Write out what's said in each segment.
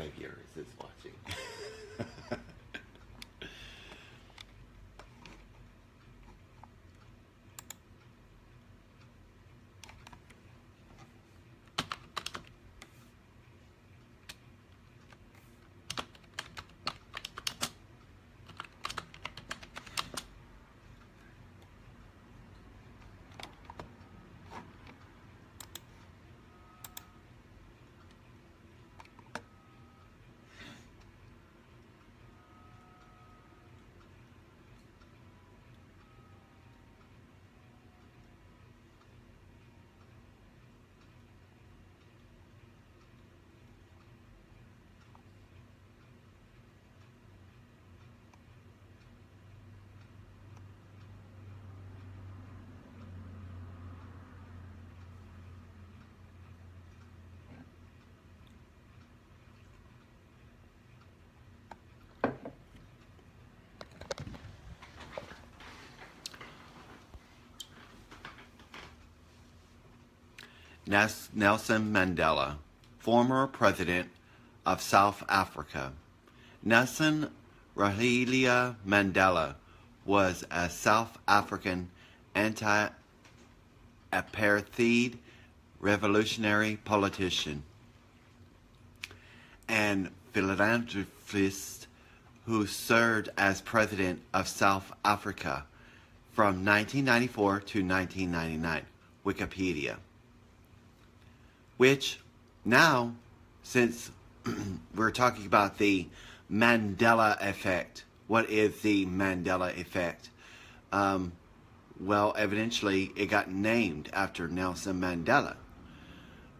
figures is watching. Nelson Mandela, former president of South Africa. Nelson Rahilia Mandela was a South African anti-apartheid revolutionary politician and philanthropist who served as president of South Africa from 1994 to 1999. Wikipedia. Which now, since we're talking about the Mandela effect, what is the Mandela effect? Well, evidently it got named after Nelson Mandela.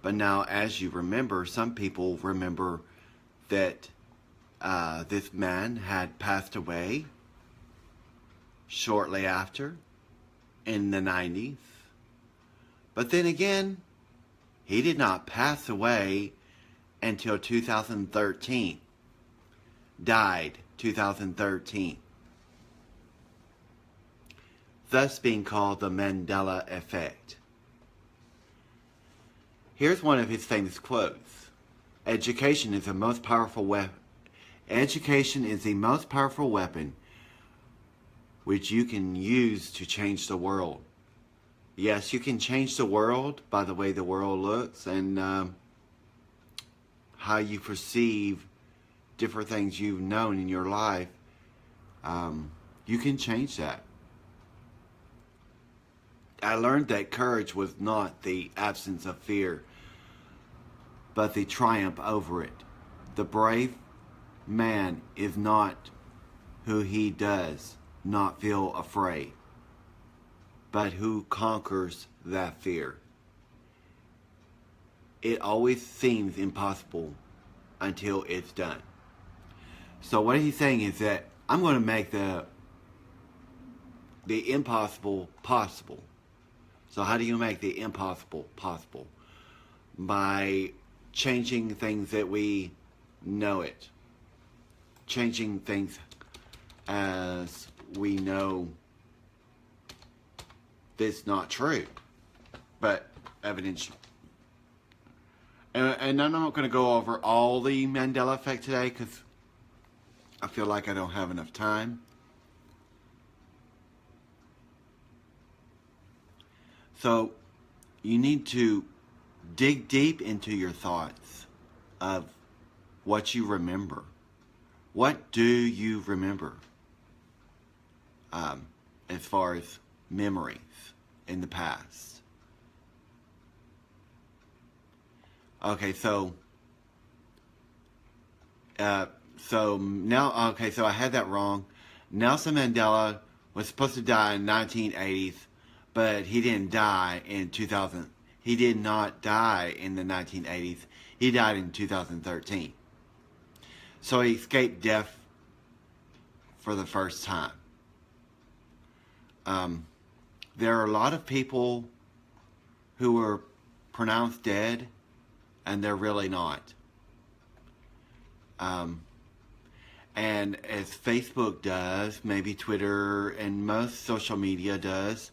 But now, as you remember, some people remember that this man had passed away shortly after in the 90s. But then again, he did not pass away until 2013. Died 2013. Thus being called the Mandela effect. Here's one of his famous quotes. Education is the most powerful weapon. Education is the most powerful weapon which you can use to change the world. Yes, you can change the world by the way the world looks and how you perceive different things you've known in your life. You can change that. I learned that courage was not the absence of fear, but the triumph over it. The brave man is not who he does not feel afraid, but who conquers that fear. It always seems impossible until it's done. So what he's saying is that I'm going to make the impossible possible. So how do you make the impossible possible? By changing things that we know it. Changing things as we know that's not true, but evidentially. And I'm not going to go over all the Mandela effect today because I feel like I don't have enough time. So you need to dig deep into your thoughts of what you remember. What do you remember as far as memories in the past? Okay, so now, okay, so I had that wrong. Nelson Mandela was supposed to die in 1980s, but he didn't die in 2000. He did not die in the 1980s. He died in 2013. So he escaped death for the first time. There are a lot of people who were pronounced dead, and they're really not. And as Facebook does, maybe Twitter and most social media does,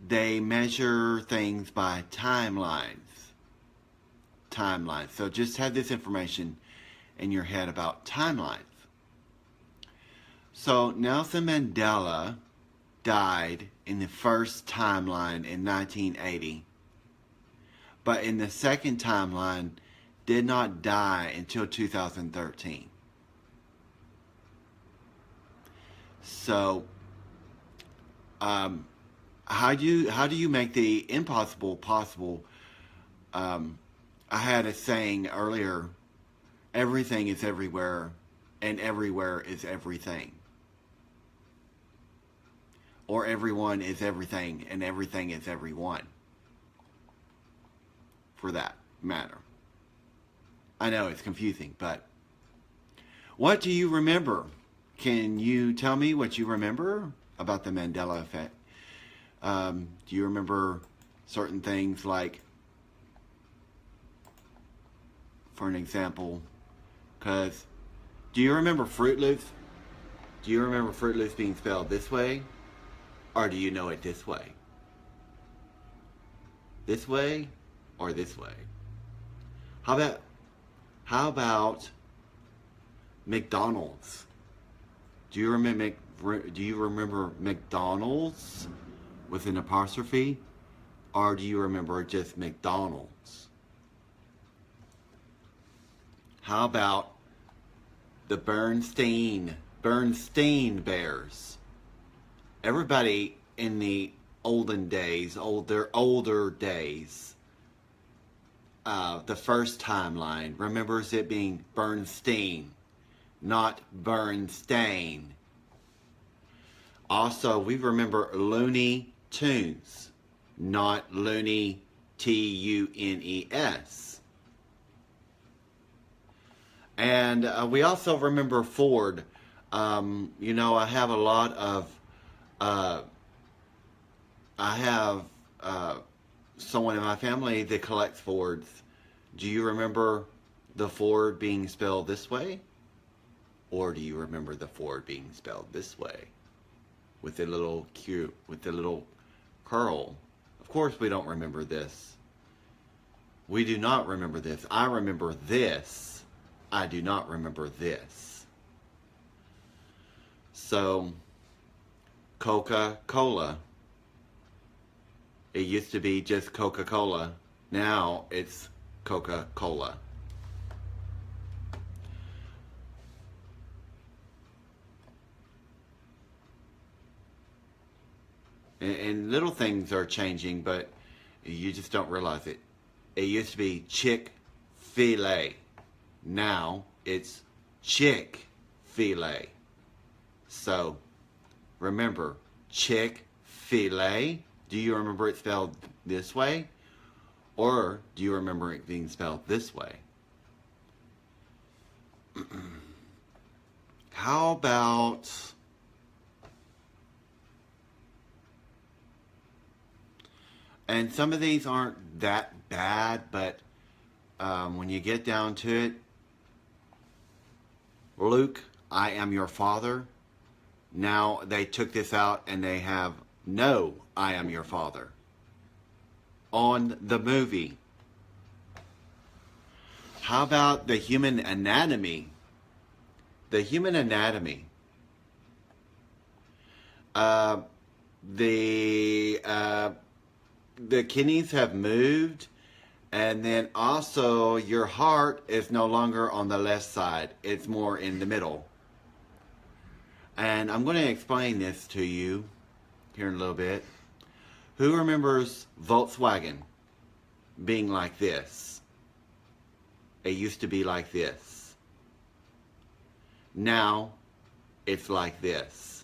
they measure things by timelines. So just have this information. in your head about timelines. So Nelson Mandela died in the first timeline in 1980, but in the second timeline did not die until 2013. So, how do you make the impossible possible? I had a saying earlier: everything is everywhere, and everywhere is everything. Or everyone is everything, and everything is everyone. For that matter. I know it's confusing, but what do you remember? Can you tell me what you remember about the Mandela effect? Do you remember certain things like, for an example, because do you remember Fruit Loops? Do you remember Fruit Loops being spelled this way? Or do you know it this way? This way or this way? How about McDonald's? Do you remember McDonald's with an apostrophe? Or do you remember just McDonald's? How about the Bernstein Bears? Everybody in the older days, the first timeline remembers it being Bernstein, not Bernstein. Also, we remember Looney Tunes, not Looney Tunes. And we also remember Ford. I have a lot of I have someone in my family that collects Fords. Do you remember the Ford being spelled this way? Or do you remember the Ford being spelled this way? With the little curl. Of course we don't remember this. We do not remember this. I remember this. I do not remember this. So, Coca-Cola. It used to be just Coca-Cola. Now it's Coca-Cola. And little things are changing, but you just don't realize it. It used to be Chick-fil-A. Now it's Chick-fil-A. So, remember, Chick-fil-A. Do you remember it spelled this way? Or do you remember it being spelled this way? How about... And some of these aren't that bad, but when you get down to it, Luke, I am your father. Now they took this out and they have no, I am your father on the movie. How about the human anatomy? The human anatomy. The kidneys have moved, and then also your heart is no longer on the left side. It's more in the middle. And I'm going to explain this to you here in a little bit. Who remembers Volkswagen being like this? It used to be like this. Now it's like this.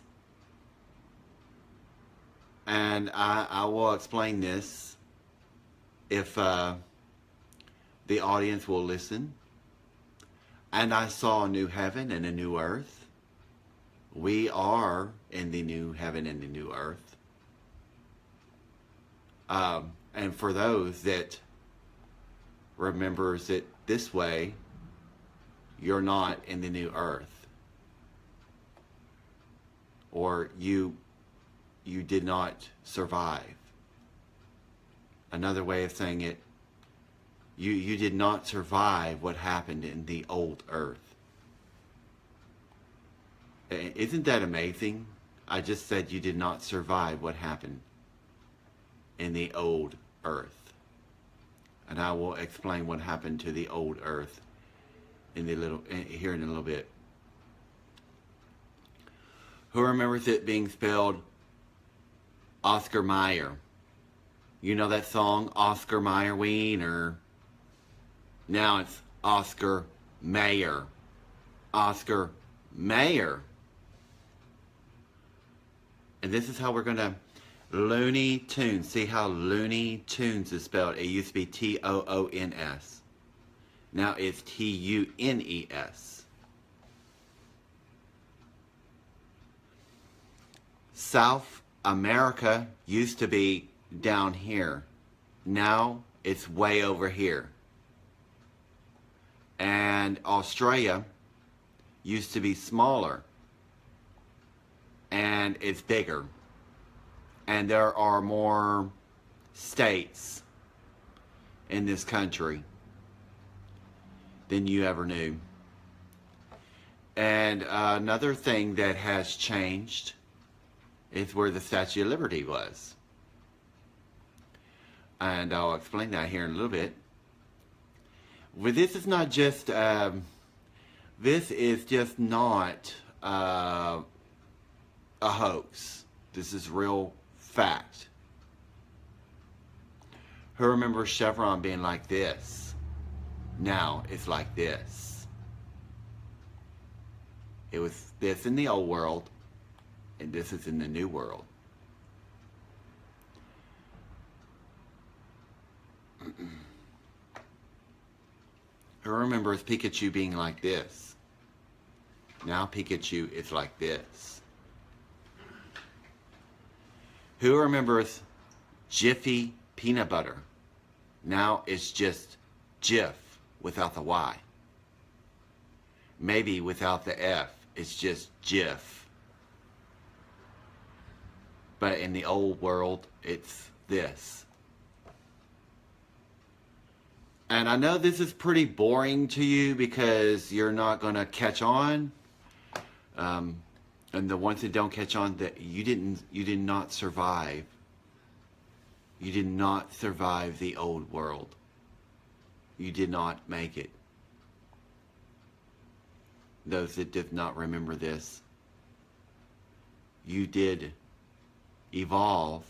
And I will explain this if the audience will listen. And I saw a new heaven and a new earth. We are in the new heaven and the new earth. And for those that remembers it this way, you're not in the new earth. Or you did not survive. Another way of saying it, You did not survive what happened in the old earth. Isn't that amazing? I just said you did not survive what happened in the old earth. And I will explain what happened to the old earth here in a little bit. Who remembers it being spelled Oscar Mayer? You know that song, Oscar Mayer Wiener? Now it's Oscar Mayer. Oscar Mayer. And this is how we're going to Looney Tunes. See how Looney Tunes is spelled? It used to be Toons. Now it's Tunes. South America used to be down here. Now it's way over here. And Australia used to be smaller. And it's bigger. And there are more states in this country than you ever knew. And another thing that has changed is where the Statue of Liberty was. And I'll explain that here in a little bit. Well, this is not just, this is just not a hoax. This is real fact. Who remembers Chevron being like this? Now it's like this. It was this in the old world, and this is in the new world. Who remembers Pikachu being like this? Now Pikachu is like this. Who remembers Jiffy peanut butter? Now it's just Jif without the Y. Maybe without the F. It's just Jif. But in the old world, it's this. And I know this is pretty boring to you because you're not going to catch on. And the ones that don't catch on, that you did not survive. You did not survive the old world. You did not make it. Those that did not remember this, you did evolve.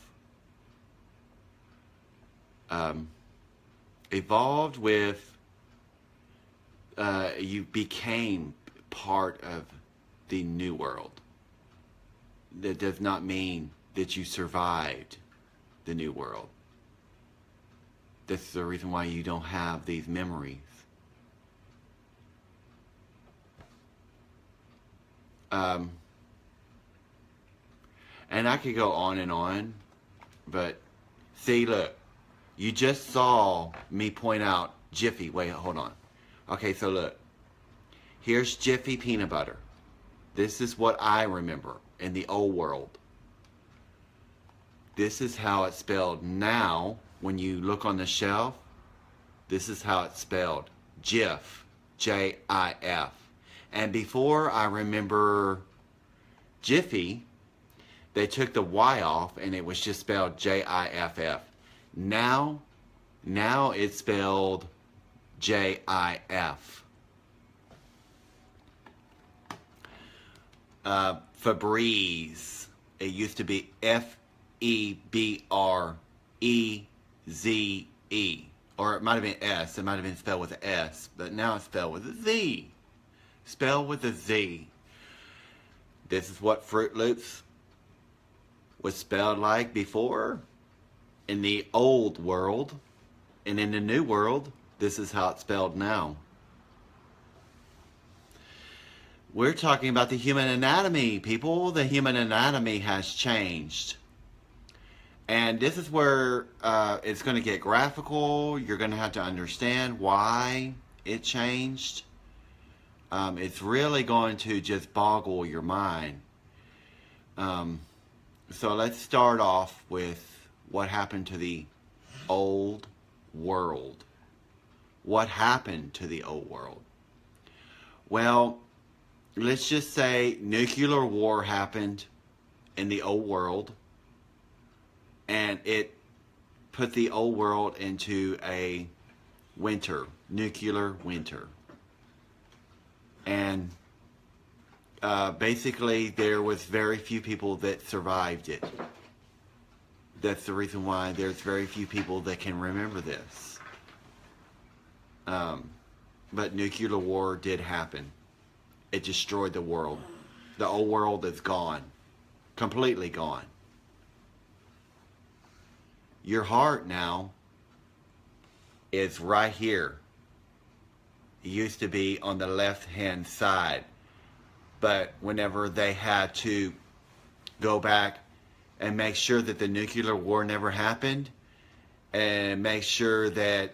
Evolved with, you became part of the new world. That does not mean that you survived the new world. That's the reason why you don't have these memories. And I could go on, but see, look, you just saw me point out Jiffy. Wait, hold on. Okay, so look, here's Jiffy peanut butter. This is what I remember in the old world. This is how it's spelled now. When you look on the shelf, this is how it's spelled. Jif, J-I-F. And before I remember Jiffy, they took the Y off and it was just spelled J-I-F-F. Now it's spelled J-I-F. Febreze. It used to be F-E-B-R-E-Z-E. Or it might have been S. It might have been spelled with an S. But now it's spelled with a Z. Spelled with a Z. This is what Fruit Loops was spelled like before in the old world. And in the new world, this is how it's spelled now. We're talking about the human anatomy, people. The human anatomy has changed. And this is where it's going to get graphical. You're going to have to understand why it changed. It's really going to just boggle your mind. So let's start off with what happened to the old world. What happened to the old world? Well, let's just say nuclear war happened in the old world, and it put the old world into a winter, nuclear winter. And basically there was very few people that survived it. That's the reason why there's very few people that can remember this. But nuclear war did happen. It destroyed the world. The old world is gone. Completely gone. Your heart now is right here. It used to be on the left-hand side. But whenever they had to go back and make sure that the nuclear war never happened, and make sure that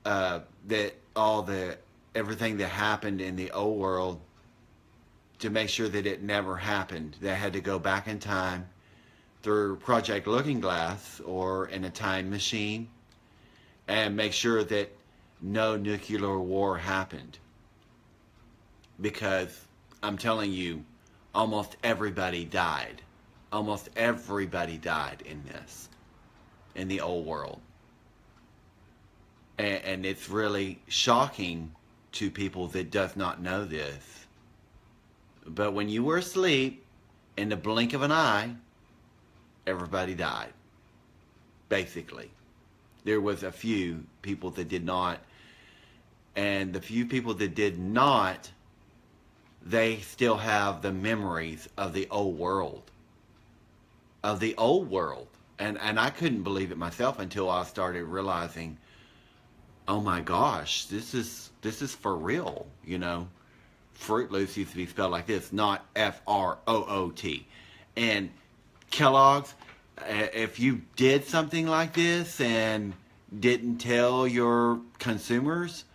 that everything that happened in the old world, to make sure that it never happened, they had to go back in time through Project Looking Glass or in a time machine and make sure that no nuclear war happened. Because I'm telling you, almost everybody died. Almost everybody died in this, in the old world. And it's really shocking to people that does not know this. But when you were asleep, in the blink of an eye, everybody died. Basically. There was a few people that did not. And the few people that did not, they still have the memories of the old world. Of the old world. And I couldn't believe it myself until I started realizing, oh my gosh, this is for real, you know. Fruit Loops used to be spelled like this, not F-R-O-O-T. And Kellogg's, if you did something like this and didn't tell your consumers,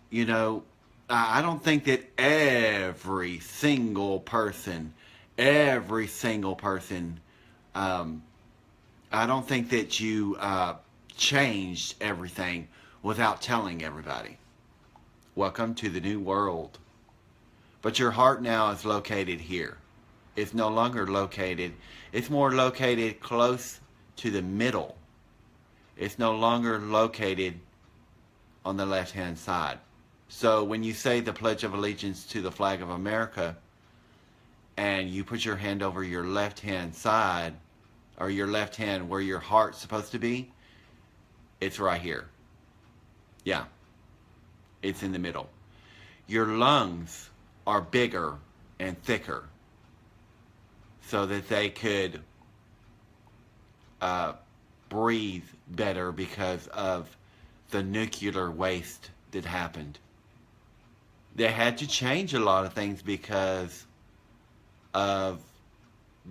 you know, I don't think that every single person, I don't think that you changed everything without telling everybody. Welcome to the new world. But your heart now is located here. It's no longer located. It's more located close to the middle. It's no longer located on the left-hand side. So when you say the Pledge of Allegiance to the flag of America, and you put your hand over your left-hand side, or your left hand where your heart's supposed to be, it's right here. Yeah. It's in the middle. Your lungs are bigger and thicker so that they could breathe better because of the nuclear waste that happened. They had to change a lot of things because of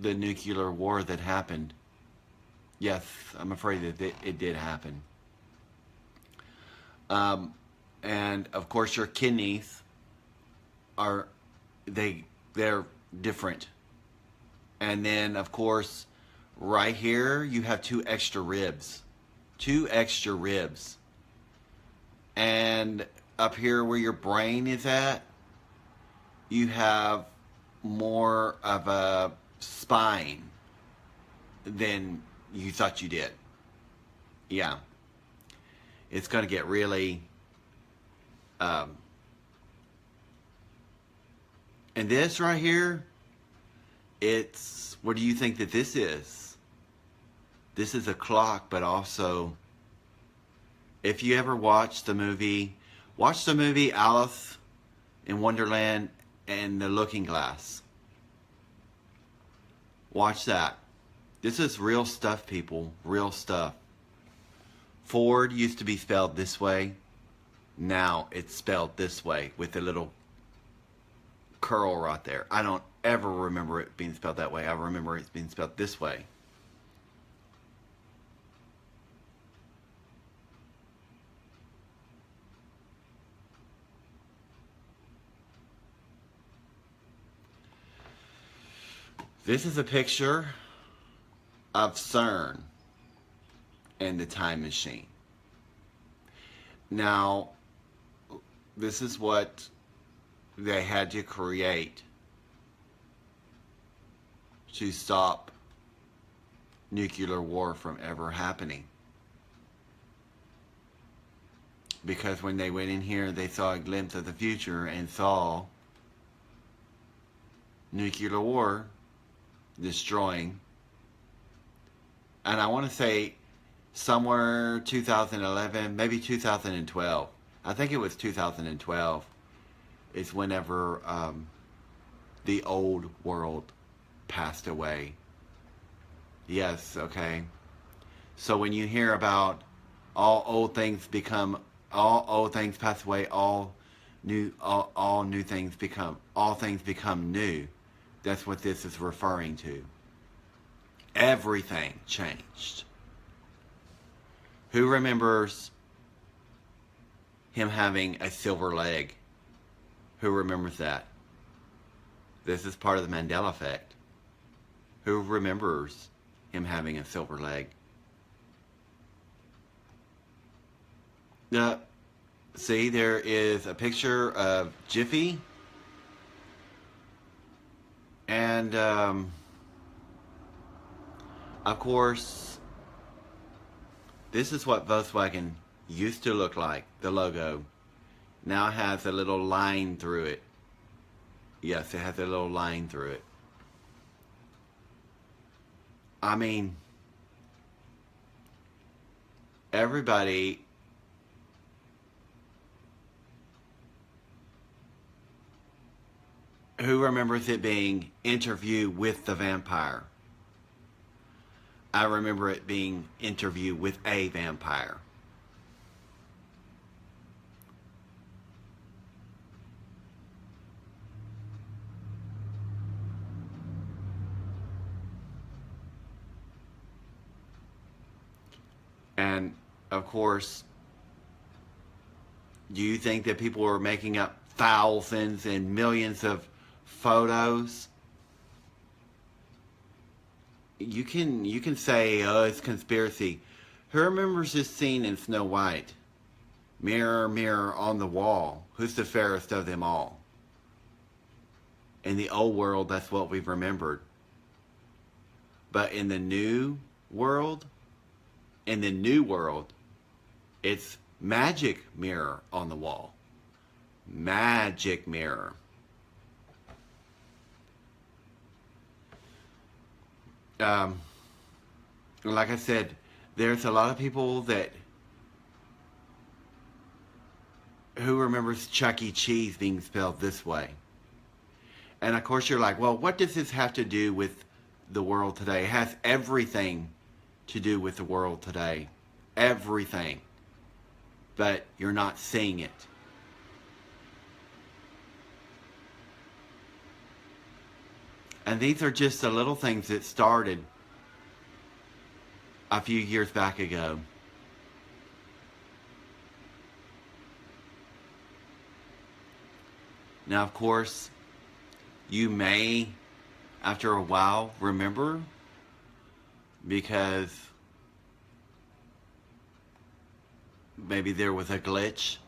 the nuclear war that happened. Yes, I'm afraid that it did happen. And of course your kidneys are, they're different. And then of course right here you have two extra ribs. And up here where your brain is at, you have more of a spine than you thought you did. Yeah. It's going to get really... and this right here, it's... What do you think that this is? This is a clock, but also... If you ever watch the movie Alice in Wonderland and the Looking Glass. Watch that. This is real stuff, people. Real stuff. Ford used to be spelled this way. Now it's spelled this way with a little curl right there. I don't ever remember it being spelled that way. I remember it being spelled this way. This is a picture of CERN and the time machine. Now, this is what they had to create to stop nuclear war from ever happening. Because when they went in here, they saw a glimpse of the future and saw nuclear war destroying. And I want to say somewhere 2011, maybe 2012. I think it was 2012 is whenever the old world passed away. Yes, okay. So when you hear about all old things pass away, all things become new. That's what this is referring to. Everything changed. Who remembers him having a silver leg? Who remembers that? This is part of the Mandela effect. Who remembers him having a silver leg? See, there is a picture of Jiffy. And, of course, this is what Volkswagen used to look like, the logo. Now it has a little line through it. Yes, it has a little line through it. I mean, everybody who remembers it being Interview with the Vampire? I remember it being Interview with a Vampire. And, of course, do you think that people are making up thousands and millions of photos? You can say, oh, it's conspiracy. Who remembers this scene in Snow White? Mirror, mirror on the wall, who's the fairest of them all? In the old world, that's what we've remembered. But in the new world, it's magic mirror on the wall. Magic mirror. Like I said, there's a lot of people who remembers Chuck E. Cheese being spelled this way. And of course you're like, well, what does this have to do with the world today? It has everything to do with the world today. Everything. But you're not seeing it. And these are just the little things that started a few years back ago. Now, of course, you may, after a while, remember, because maybe there was a glitch.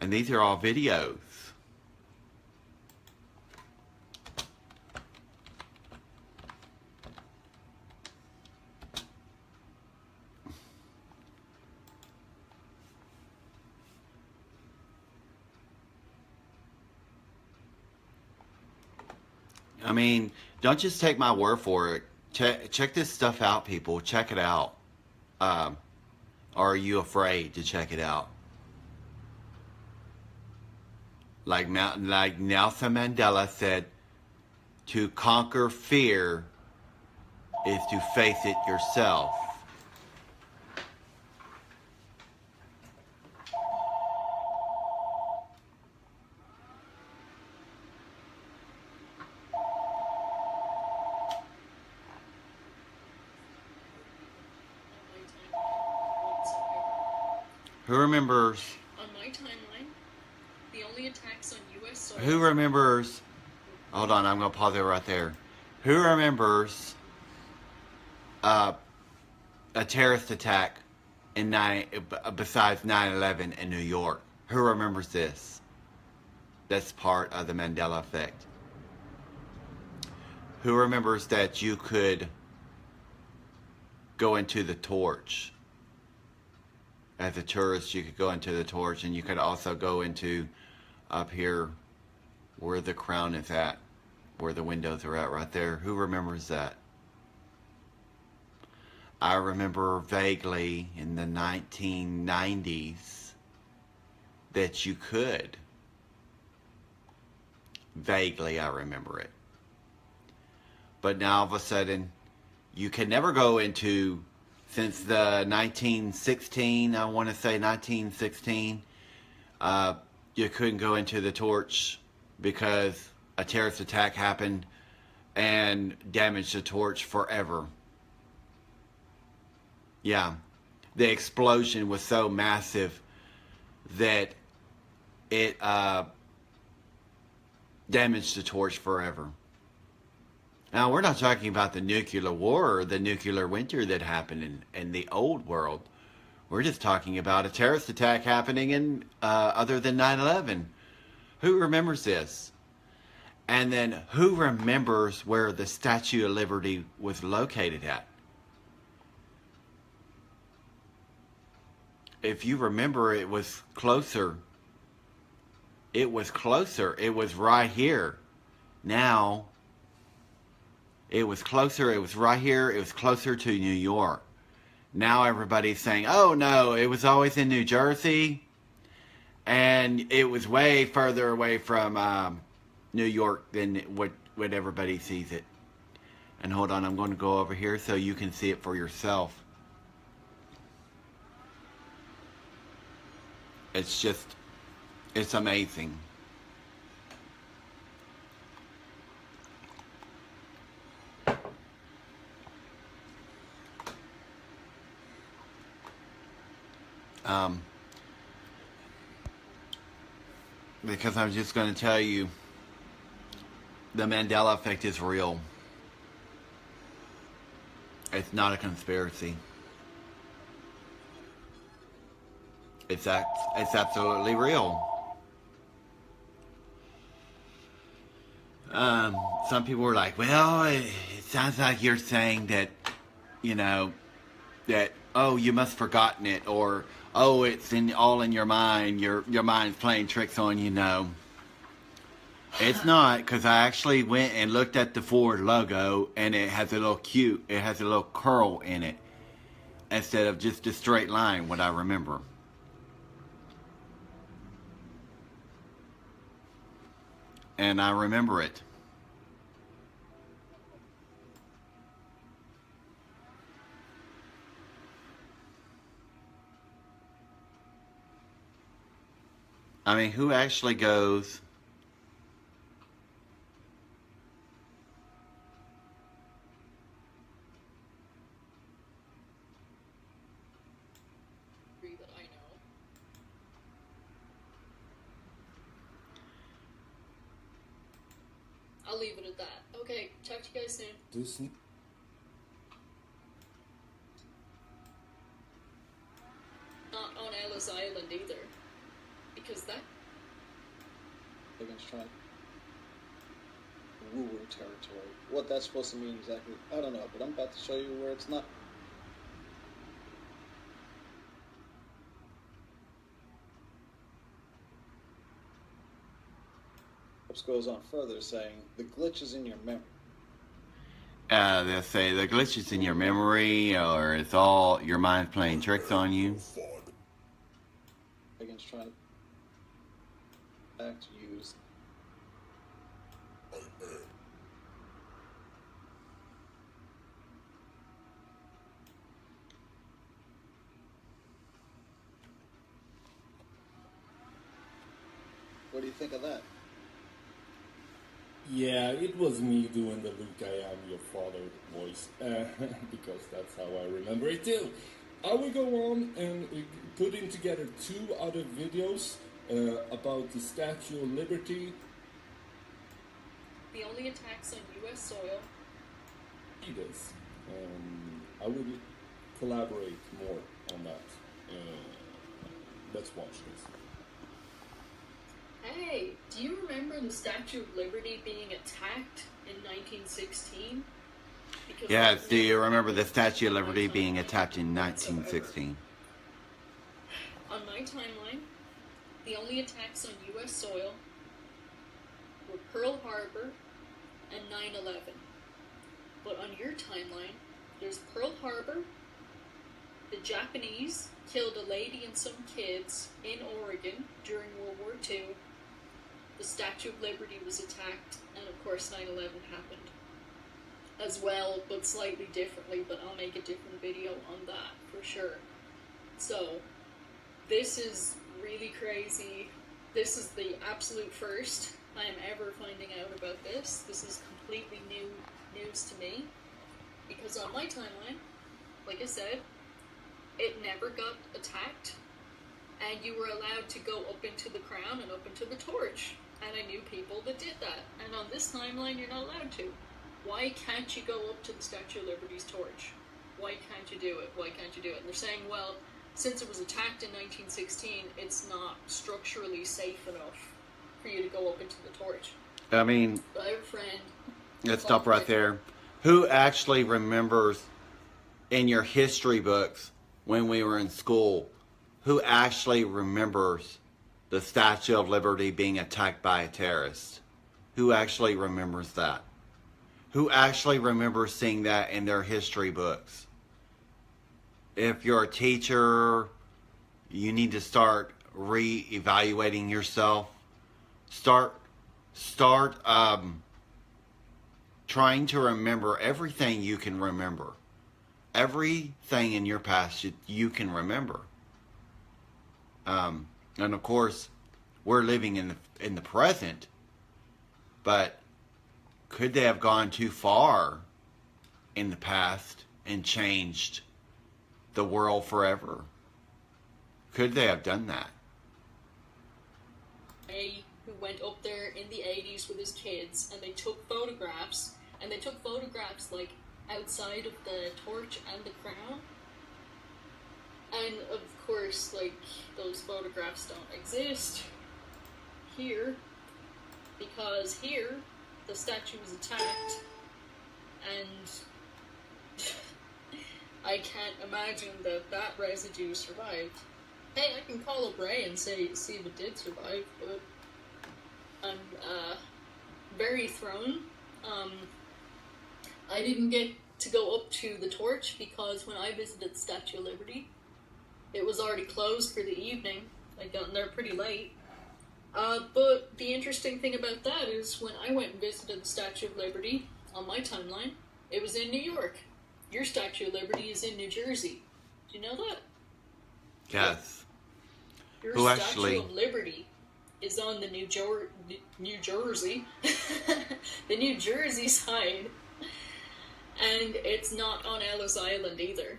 And these are all videos. I mean, don't just take my word for it. Check this stuff out, people. Check it out. Or are you afraid to check it out? Like Nelson Mandela said, to conquer fear is to face it yourself. Who remembers? On my timeline, the Who remembers? Hold on, I'm gonna pause it right there. Who remembers a terrorist attack besides 9/11 in New York? Who remembers this? That's part of the Mandela effect. Who remembers that you could go into the torch? As a tourist, you could go into the torch, and you could also go into up here where the crown is at, where the windows are at right there. Who remembers that? I remember vaguely in the 1990s that you could. Vaguely, I remember it. But now all of a sudden, you can never go into, since the 1916, I want to say 1916, you couldn't go into the torch because a terrorist attack happened and damaged the torch forever. Yeah, the explosion was so massive that it damaged the torch forever. Now, we're not talking about the nuclear war or the nuclear winter that happened in the old world. We're just talking about a terrorist attack happening in other than 9/11. Who remembers this? And then who remembers where the Statue of Liberty was located at? If you remember, it was closer. It was closer. It was right here. Now, it was closer. It was right here. It was closer to New York. Now everybody's saying, oh no, it was always in New Jersey. And it was way further away from New York than what everybody sees it. And hold on, I'm going to go over here so you can see it for yourself. It's just, it's amazing. Because I'm just going to tell you, the Mandela effect is real. It's not a conspiracy. It's absolutely real. Some people were like, well, it sounds like you're saying that, you know, that, oh, you must have forgotten it, or, oh, it's all in your mind, your mind's playing tricks on you. No. It's not, because I actually went and looked at the Ford logo, and it has a little curl in it, instead of just a straight line, what I remember. And I remember it. I mean, who actually goes... I'll leave it at that. Okay, talk to you guys soon. Do some. Not on Ellis Island either. Because that... They're gonna try woo territory. What that's supposed to mean exactly, I don't know, but I'm about to show you where it's not. Goes on further saying the glitch is in your memory. They'll say the glitch is in your memory, or it's all your mind playing tricks on you. Against trying to act use. What do you think of that? Yeah, it was me doing the Luke I am your father voice, because that's how I remember it too. I will go on and putting together 2 other videos About the Statue of Liberty, The only attacks on U.S. soil. it is. I will collaborate more on that. Let's watch this. Hey, do you remember the Statue of Liberty being attacked in 1916? Because Yes, do you remember the Statue of Liberty being attacked in 1916? On my timeline, the only attacks on U.S. soil were Pearl Harbor and 9/11. But on your timeline, there's Pearl Harbor, the Japanese killed a lady and some kids in Oregon during World War II, the Statue of Liberty was attacked, and of course 9/11 happened as well, but slightly differently, but I'll make a different video on that for sure. So, this is really crazy. This is the absolute first I am ever finding out about this. This is completely new news to me, because on my timeline, like I said, it never got attacked, and you were allowed to go up into the crown and up into the torch, and I knew people that did that, and on this timeline you're not allowed to. Why can't you go up to the Statue of Liberty's torch? Why can't you do it? Why can't you do it? And they're saying, well, since it was attacked in 1916, it's not structurally safe enough for you to go up into the torch. I mean, But I have a friend. let's stop right there. Who actually remembers in your history books when we were in school, who actually remembers the Statue of Liberty being attacked by a terrorist? Who actually remembers that? Who actually remembers seeing that in their history books? If you're a teacher, you need to start re-evaluating yourself. Start trying to remember everything you can remember. Everything in your past you can remember. And of course, we're living in the present, but could they have gone too far in the past and changed the world forever? Could they have done that? Who went up there in the 80s with his kids, and they took photographs, like outside of the torch and the crown. And of course, like, those photographs don't exist here, because here the statue was attacked, and I can't imagine that residue survived. Hey, I can call up Ray and see if it did survive, but I'm very thrown. I didn't get to go up to the torch because when I visited the Statue of Liberty, it was already closed for the evening. I got in there pretty late. But the interesting thing about that is when I went and visited the Statue of Liberty on my timeline, it was in New York. Your Statue of Liberty is in New Jersey. Do you know that? Yes. Your Who Statue actually- of Liberty is on the New Jersey, the New Jersey side, and it's not on Ellis Island either.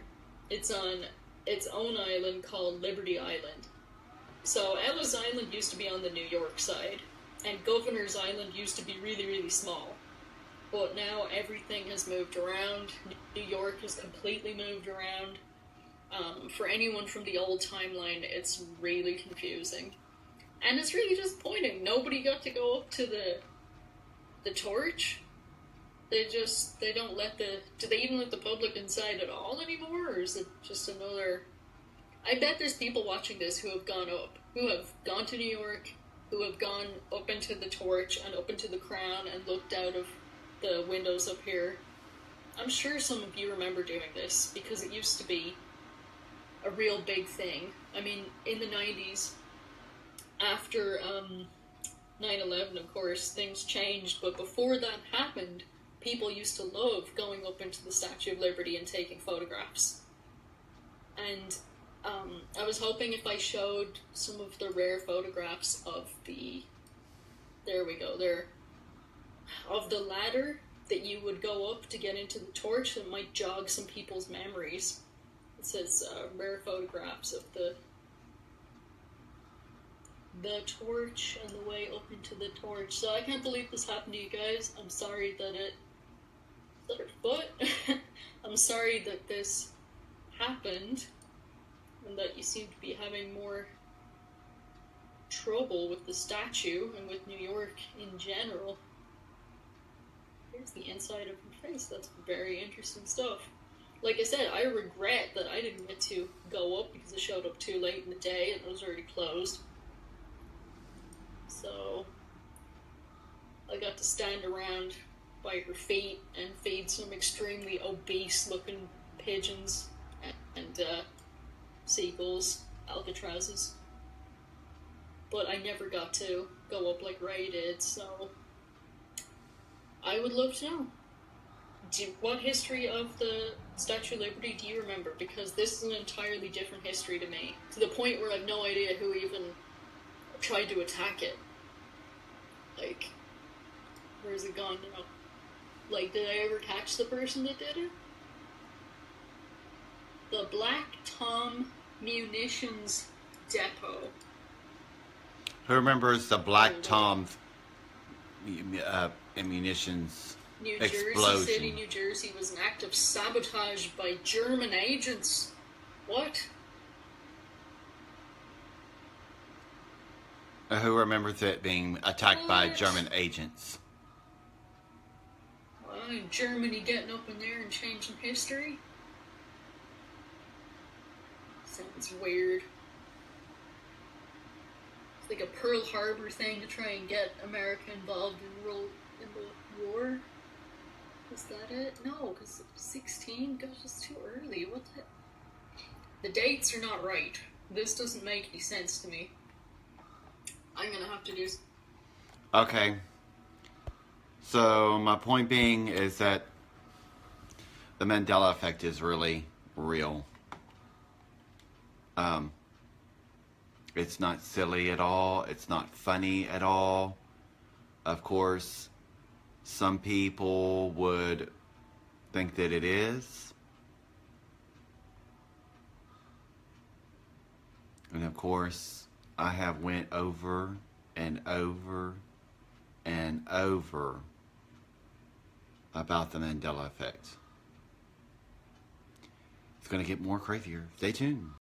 It's on its own island called Liberty Island. So Ellis Island used to be on the New York side, and Governor's Island used to be really, really small. But now everything has moved around. New York has completely moved around. For anyone from the old timeline, it's really confusing. And it's really disappointing. Nobody got to go up to the torch. They don't let do they even let the public inside at all anymore? Or is it just another... I bet there's people watching this who have gone up, who have gone to New York, who have gone up into the torch and up into the crown and looked out of the windows up here. I'm sure some of you remember doing this, because it used to be a real big thing. I mean, in the 90s, after 9/11, of course, things changed, but before that happened, people used to love going up into the Statue of Liberty and taking photographs. And I was hoping if I showed some of the rare photographs of of the ladder that you would go up to get into the torch, that might jog some people's memories. It says rare photographs of the the torch and the way up into the torch. So I can't believe this happened to you guys. I'm sorry that it... Is that her foot? I'm sorry that this happened, and that you seem to be having more trouble with the statue and with New York in general. Here's the inside of her face. That's very interesting stuff. Like I said, I regret that I didn't get to go up because it showed up too late in the day and it was already closed. So I got to stand around by her feet and feed some extremely obese looking pigeons and seagulls, alcatrazes. But I never got to go up like Ray did, so I would love to know. What history of the Statue of Liberty do you remember? Because this is an entirely different history to me. To the point where I have no idea who even tried to attack it. Like, where's it gone now? Like, did I ever catch the person that did it? The Black Tom Munitions Depot. Who remembers the Black Tom's munitions New explosion? Jersey City, New Jersey was an act of sabotage by German agents. What? Who remembers it being attacked by What? German agents? Germany getting up in there and changing history? Sounds weird. It's like a Pearl Harbor thing to try and get America involved in the war. Is that it? No, because 16? Gosh, it's too early. What the dates are not right. This doesn't make any sense to me. I'm gonna have to do... Okay. So, my point being is that the Mandela effect is really real. It's not silly at all. It's not funny at all. Of course, some people would think that it is. And of course, I have went over and over and over about the Mandela effect. It's going to get more crazier. Stay tuned.